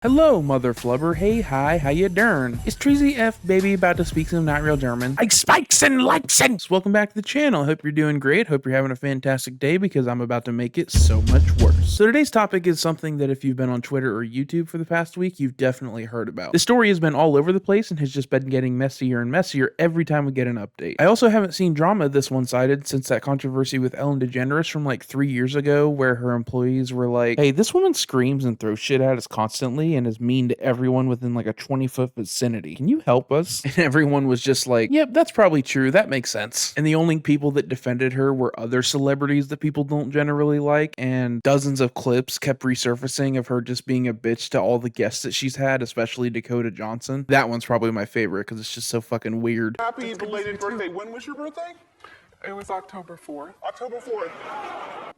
Hello, mother flubber. Hey, hi, how you dern? It's Treasy F, baby, about to speak some not real German. I spikes and likes and welcome back to the channel. Hope you're doing great. Hope you're having a fantastic day because I'm about to make it so much worse. So today's topic is something that if you've been on Twitter or YouTube for the past week, you've definitely heard about. This story has been all over the place and has just been getting messier and messier every time we get an update. I also haven't seen drama this one-sided since that controversy with Ellen DeGeneres from like 3 years ago where her employees were like, hey, this woman screams and throws shit at us constantly and is mean to everyone within like a 20-foot vicinity. Can you help us? And everyone was just like, yep, that's probably true. That makes sense. And the only people that defended her were other celebrities that people don't generally like, and dozens of clips kept resurfacing of her just being a bitch to all the guests that she's had, especially Dakota Johnson. That one's probably my favorite because it's just so fucking weird. Happy belated birthday. When was your birthday? It was October 4th. October 4th.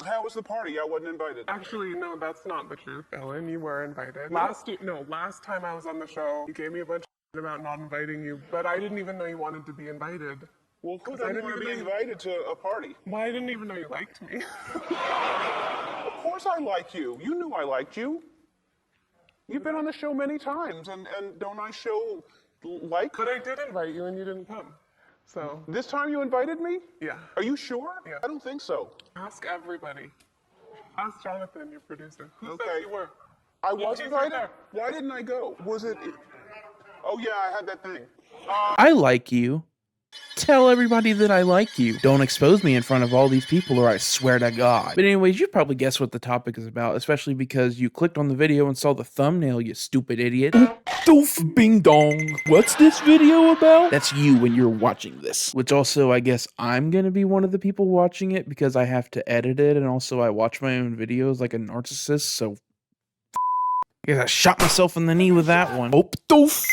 How was the party? I wasn't invited. Actually, no, that's not the truth, Ellen. You were invited. Last time I was on the show, you gave me a bunch of shit about not inviting you, but I didn't even know you wanted to be invited. Well, who doesn't want to be invited to a party? Well, I didn't even know you liked me. Of course I like you. You knew I liked you. You've been on the show many times, and don't I show like? But I did invite you and you didn't come. So. This time you invited me? Yeah. Are you sure? Yeah. I don't think so. Ask everybody. Ask Jonathan, your producer. Who Okay. said you were? I was he's invited? right there. Why didn't I go? Was it? Oh yeah, I had that thing. I like you. Tell everybody that I like you. Don't expose me in front of all these people or I swear to God. But anyways, you probably guessed what the topic is about, especially because you clicked on the video and saw the thumbnail, you stupid idiot. Doof bing dong. What's this video about? That's you when you're watching this. Which also, I guess I'm gonna be one of the people watching it because I have to edit it and also I watch my own videos like a narcissist, so I guess I shot myself in the knee with that one. Oh, doof.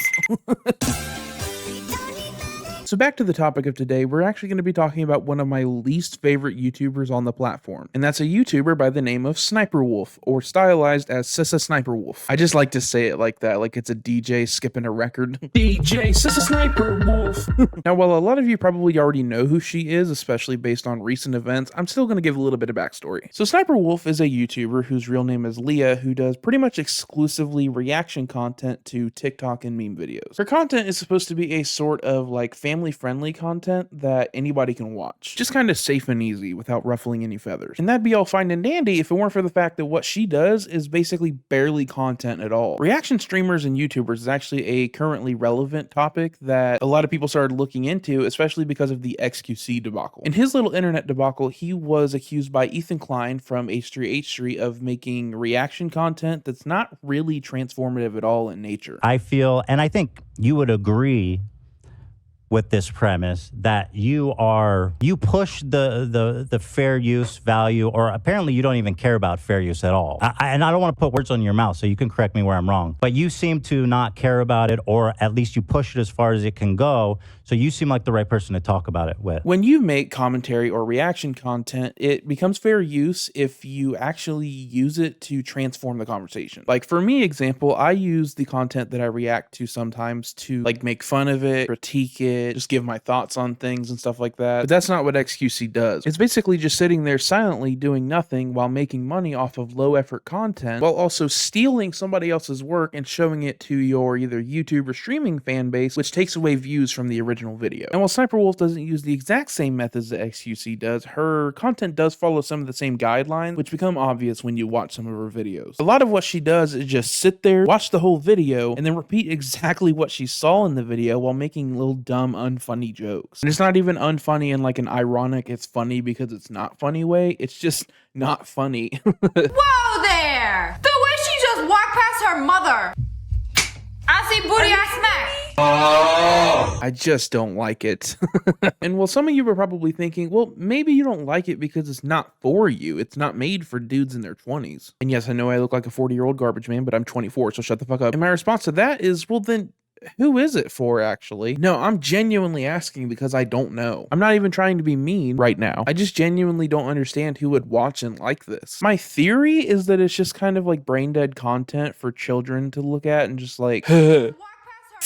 So back to the topic of today, we're actually going to be talking about one of my least favorite YouTubers on the platform, and that's a YouTuber by the name of Sssniperwolf, or stylized as Sssniperwolf. I just like to say it like that, like it's a DJ skipping a record. DJ Sssniperwolf. Now, while a lot of you probably already know who she is, especially based on recent events, I'm still going to give a little bit of backstory. So Sssniperwolf is a YouTuber whose real name is Leah, who does pretty much exclusively reaction content to TikTok and meme videos. Her content is supposed to be a sort of like family-friendly content that anybody can watch. Just kind of safe and easy without ruffling any feathers. And that'd be all fine and dandy if it weren't for the fact that what she does is basically barely content at all. Reaction streamers and YouTubers is actually a currently relevant topic that a lot of people started looking into, especially because of the XQC debacle. In his little internet debacle, he was accused by Ethan Klein from H3H3 of making reaction content that's not really transformative at all in nature. I feel, and I think you would agree with this premise, that you push the fair use value, or apparently you don't even care about fair use at all. And I don't want to put words on your mouth, so you can correct me where I'm wrong, but you seem to not care about it, or at least you push it as far as it can go. So you seem like the right person to talk about it with. When you make commentary or reaction content, it becomes fair use if you actually use it to transform the conversation. Like for me, example, I use the content that I react to sometimes to like make fun of it, critique it, just give my thoughts on things and stuff like that. But that's not what XQC does. It's basically just sitting there silently doing nothing while making money off of low effort content, while also stealing somebody else's work and showing it to your either YouTube or streaming fan base, which takes away views from the original video. And while Sssniperwolf doesn't use the exact same methods that XQC does, her content does follow some of the same guidelines, which become obvious when you watch some of her videos. A lot of what she does is just sit there, watch the whole video, and then repeat exactly what she saw in the video while making little dumb unfunny jokes. And it's not even unfunny in like an ironic, it's funny because it's not funny way. It's just not funny. Whoa there! The way she just walked past her mother. I see booty, I smack. I just don't like it. And while some of you are probably thinking, well, maybe you don't like it because it's not for you. It's not made for dudes in their 20s. And yes, I know I look like a 40-year-old garbage man, but I'm 24, so shut the fuck up. And my response to that is, well then, who is it for, actually? No, I'm genuinely asking because I don't know. I'm not even trying to be mean right now. I just genuinely don't understand who would watch and like this. My theory is that it's just kind of like brain dead content for children to look at and just like,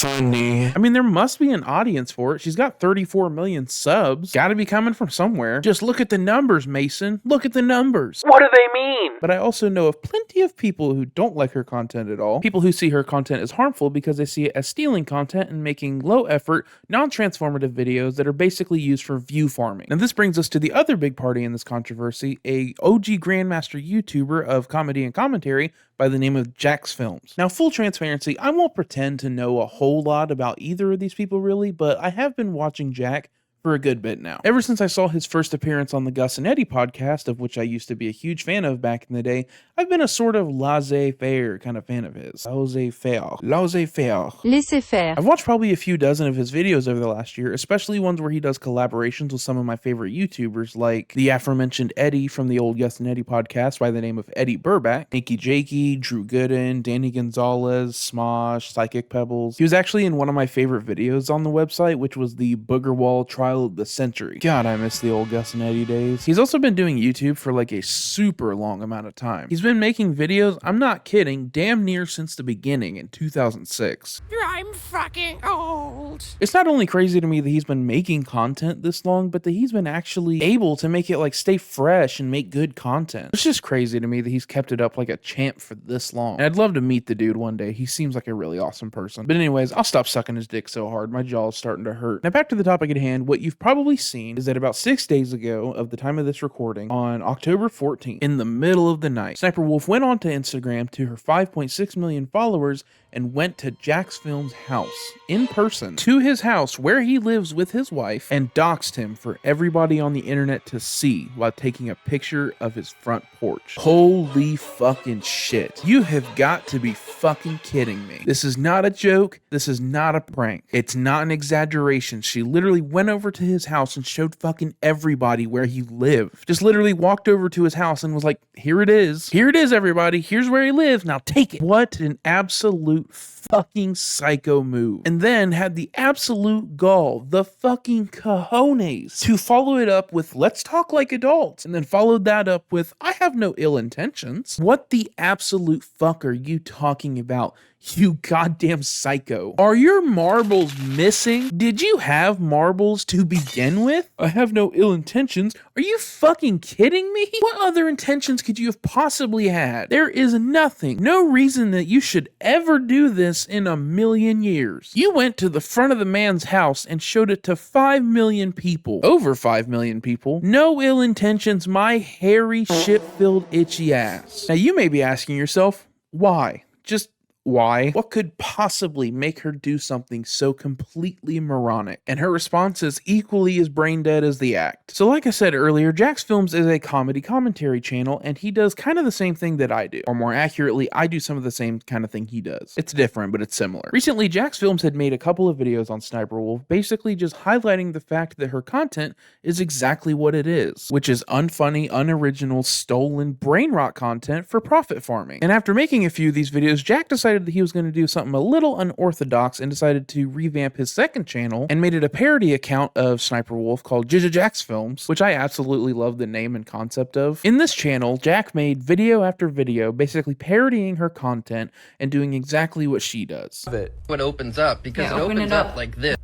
funny. I mean, there must be an audience for it. She's got 34 million subs. Gotta be coming from somewhere. Just look at the numbers, Mason. Look at the numbers. What do they mean? But I also know of plenty of people who don't like her content at all. People who see her content as harmful because they see it as stealing content and making low effort, non-transformative videos that are basically used for view farming. And this brings us to the other big party in this controversy, a OG Grandmaster YouTuber of comedy and commentary by the name of Jacksfilms. Now, full transparency, I won't pretend to know a whole lot about either of these people really, but I have been watching Jack for a good bit now. Ever since I saw his first appearance on the Gus and Eddie podcast, of which I used to be a huge fan of back in the day, I've been a sort of laissez-faire kind of fan of his. Laissez-faire. Laissez-faire. Laissez-faire. I've watched probably a few dozen of his videos over the last year, especially ones where he does collaborations with some of my favorite YouTubers, like the aforementioned Eddie from the old Gus and Eddie podcast by the name of Eddie Burback, Nikki Jakey, Drew Gooden, Danny Gonzalez, Smosh, Psychic Pebbles. He was actually in one of my favorite videos on the website, which was the Booger Wall Trial of the Century. God, I miss the old Gus and Eddie days. He's also been doing YouTube for like a super long amount of time. He's been making videos, I'm not kidding, damn near since the beginning in 2006. I'm fucking old. It's not only crazy to me that he's been making content this long, but that he's been actually able to make it like stay fresh and make good content. It's just crazy to me that he's kept it up like a champ for this long. And I'd love to meet the dude one day. He seems like a really awesome person. But anyways, I'll stop sucking his dick so hard. My jaw's starting to hurt. Now back to the topic at hand. What you've probably seen is that about 6 days ago of the time of this recording, on October 14th, in the middle of the night, Sssniperwolf went onto Instagram to her 5.6 million followers and went to Jacksfilms' house in person, to his house where he lives with his wife, and doxed him for everybody on the internet to see while taking a picture of his front porch. Holy fucking shit. You have got to be fucking kidding me. This is not a joke. This is not a prank. It's not an exaggeration. She literally went over to his house and showed fucking everybody where he lived. Just literally walked over to his house and was like, here it is. Here it is, everybody. Here's where he lives. Now take it. What an absolute fucking psycho move. And then had the absolute gall, the fucking cojones, to follow it up with, let's talk like adults. And then followed that up with, I have no ill intentions. What the absolute fuck are you talking about? You goddamn psycho. Are your marbles missing? Did you have marbles to begin with? I have no ill intentions. Are you fucking kidding me? What other intentions could you have possibly had? There is nothing, no reason that you should ever do this in a million years. You went to the front of the man's house and showed it to 5 million people. Over 5 million people. No ill intentions, my hairy, shit-filled, itchy ass. Now you may be asking yourself, why? Just why? What could possibly make her do something so completely moronic? And her response is equally as brain dead as the act. So like I said earlier, Jacksfilms is a comedy commentary channel, and he does kind of the same thing that I do. Or more accurately, I do some of the same kind of thing he does. It's different, but it's similar. Recently, Jacksfilms had made a couple of videos on Sssniperwolf, basically just highlighting the fact that her content is exactly what it is, which is unfunny, unoriginal, stolen, brain rot content for profit farming. And after making a few of these videos, Jack decided that he was going to do something a little unorthodox and decided to revamp his second channel and made it a parody account of Sssniperwolf called Jacksfilms, which I absolutely love the name and concept of. In this channel, Jack made video after video basically parodying her content and doing exactly what she does. What opens up, because Yeah, it open opens it up up. like this.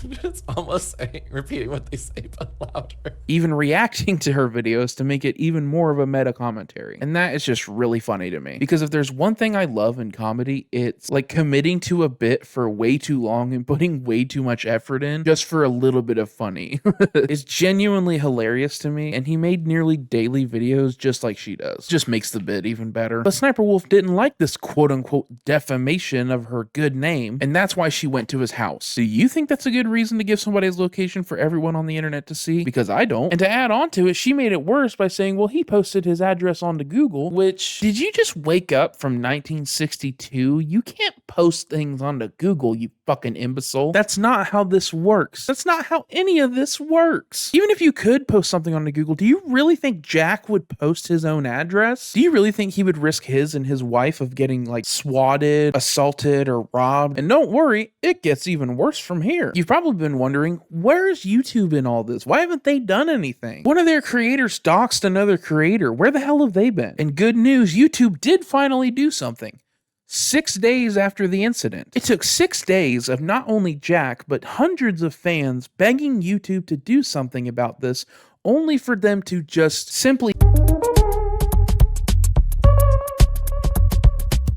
It's almost saying, repeating what they say, but louder. Even reacting to her videos to make it even more of a meta commentary. And that is just really funny to me. Because if there's one thing I love in comedy, it's like committing to a bit for way too long and putting way too much effort in just for a little bit of funny. It's genuinely hilarious to me, and he made nearly daily videos just like she does. Just makes the bit even better. But Sssniperwolf didn't like this quote-unquote defamation of her good name, and that's why she went to his house. Do you think that's a good reason to give somebody his location for everyone on the internet to see? Because I don't. And to add on to it, she made it worse by saying, well, he posted his address onto Google, which, did you just wake up from 1962? You can't post things onto Google, you fucking imbecile. That's not how this works. That's not how any of this works. Even if you could post something onto Google, do you really think Jack would post his own address? Do you really think he would risk his and his wife of getting like swatted, assaulted, or robbed? And don't worry, it gets even worse from here. You've probably been wondering, where's YouTube in all this? Why haven't they done anything? One of their creators doxed another creator. Where the hell have they been? And good news, YouTube did finally do something. 6 days after the incident. It took 6 days of not only Jack, but hundreds of fans begging YouTube to do something about this, only for them to just simply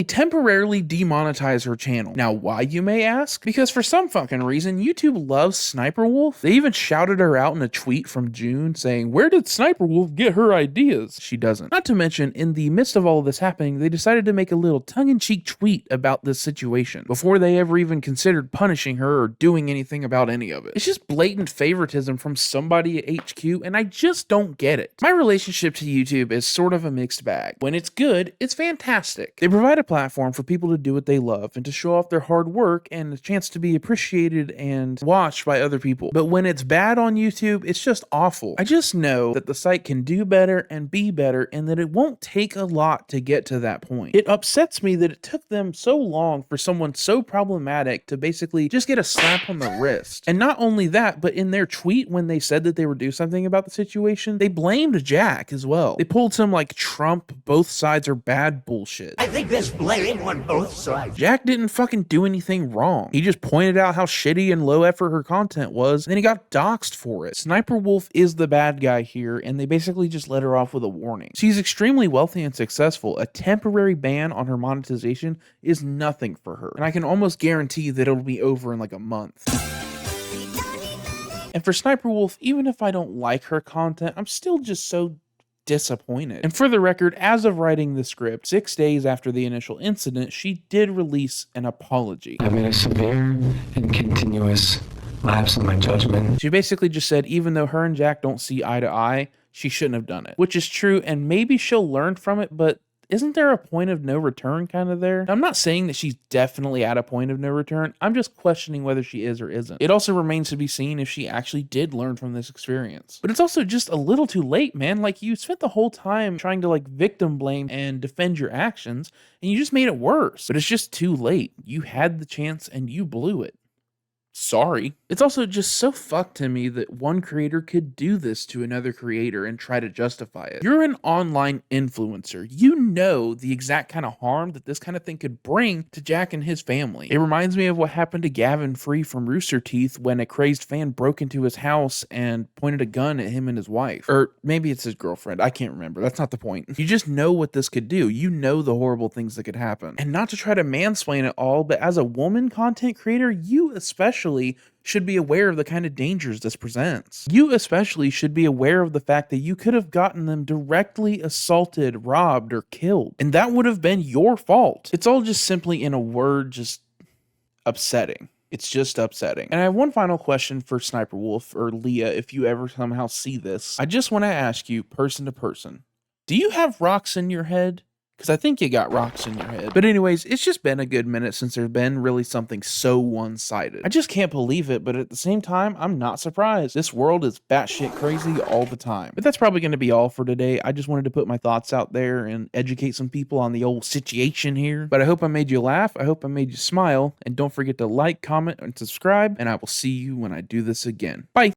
temporarily demonetize her channel. Now, why, you may ask? Because for some fucking reason, YouTube loves Sssniperwolf. They even shouted her out in a tweet from June saying, "Where did Sssniperwolf get her ideas?" She doesn't. Not to mention, in the midst of all of this happening, they decided to make a little tongue-in-cheek tweet about this situation before they ever even considered punishing her or doing anything about any of it. It's just blatant favoritism from somebody at HQ, and I just don't get it. My relationship to YouTube is sort of a mixed bag. When it's good, it's fantastic. They provide a platform for people to do what they love and to show off their hard work and a chance to be appreciated and watched by other people. But when it's bad on YouTube, it's just awful. I just know that the site can do better and be better, and that it won't take a lot to get to that point. It upsets me that it took them so long for someone so problematic to basically just get a slap on the wrist. And not only that, but in their tweet when they said that they would do something about the situation, they blamed Jack as well. They pulled some like Trump, both sides are bad bullshit. I think there's blame on both sides. Jack didn't fucking do anything wrong. He just pointed out how shitty and low effort her content was, and then he got doxxed for it. Sssniperwolf is the bad guy here, and they basically just let her off with a warning. She's extremely wealthy and successful. A temporary ban on her monetization is nothing for her, and I can almost guarantee that it'll be over in like a month. And for Sssniperwolf, even if I don't like her content, I'm still just so disappointed. And for the record, as of writing the script, 6 days after the initial incident, she did release an apology. I made a severe and continuous lapse in my judgment. She basically just said even though her and Jack don't see eye to eye, she shouldn't have done it. Which is true, and maybe she'll learn from it, but isn't there a point of no return kind of there? I'm not saying that she's definitely at a point of no return. I'm just questioning whether she is or isn't. It also remains to be seen if she actually did learn from this experience. But it's also just a little too late, man. Like, you spent the whole time trying to like victim blame and defend your actions, and you just made it worse. But it's just too late. You had the chance and you blew it. Sorry. It's also just so fucked to me that one creator could do this to another creator and try to justify it. You're an online influencer. You know the exact kind of harm that this kind of thing could bring to Jack and his family. It reminds me of what happened to Gavin Free from Rooster Teeth when a crazed fan broke into his house and pointed a gun at him and his wife. Or maybe it's his girlfriend. I can't remember. That's not the point. You just know what this could do. You know the horrible things that could happen. And not to try to mansplain it all, but as a woman content creator, you especially should be aware of the kind of dangers this presents. You especially should be aware of the fact that you could have gotten them directly assaulted, robbed, or killed, and that would have been your fault. It's all just simply, in a word, just upsetting. It's just upsetting. And I have one final question for Sssniperwolf, or Leah, if you ever somehow see this. I just want to ask you, person to person, do you have rocks in your head? Because I think you got rocks in your head. But anyways, it's just been a good minute since there's been really something so one-sided. I just can't believe it, but at the same time, I'm not surprised. This world is batshit crazy all the time. But that's probably going to be all for today. I just wanted to put my thoughts out there and educate some people on the old situation here. But I hope I made you laugh. I hope I made you smile. And don't forget to like, comment, and subscribe. And I will see you when I do this again. Bye.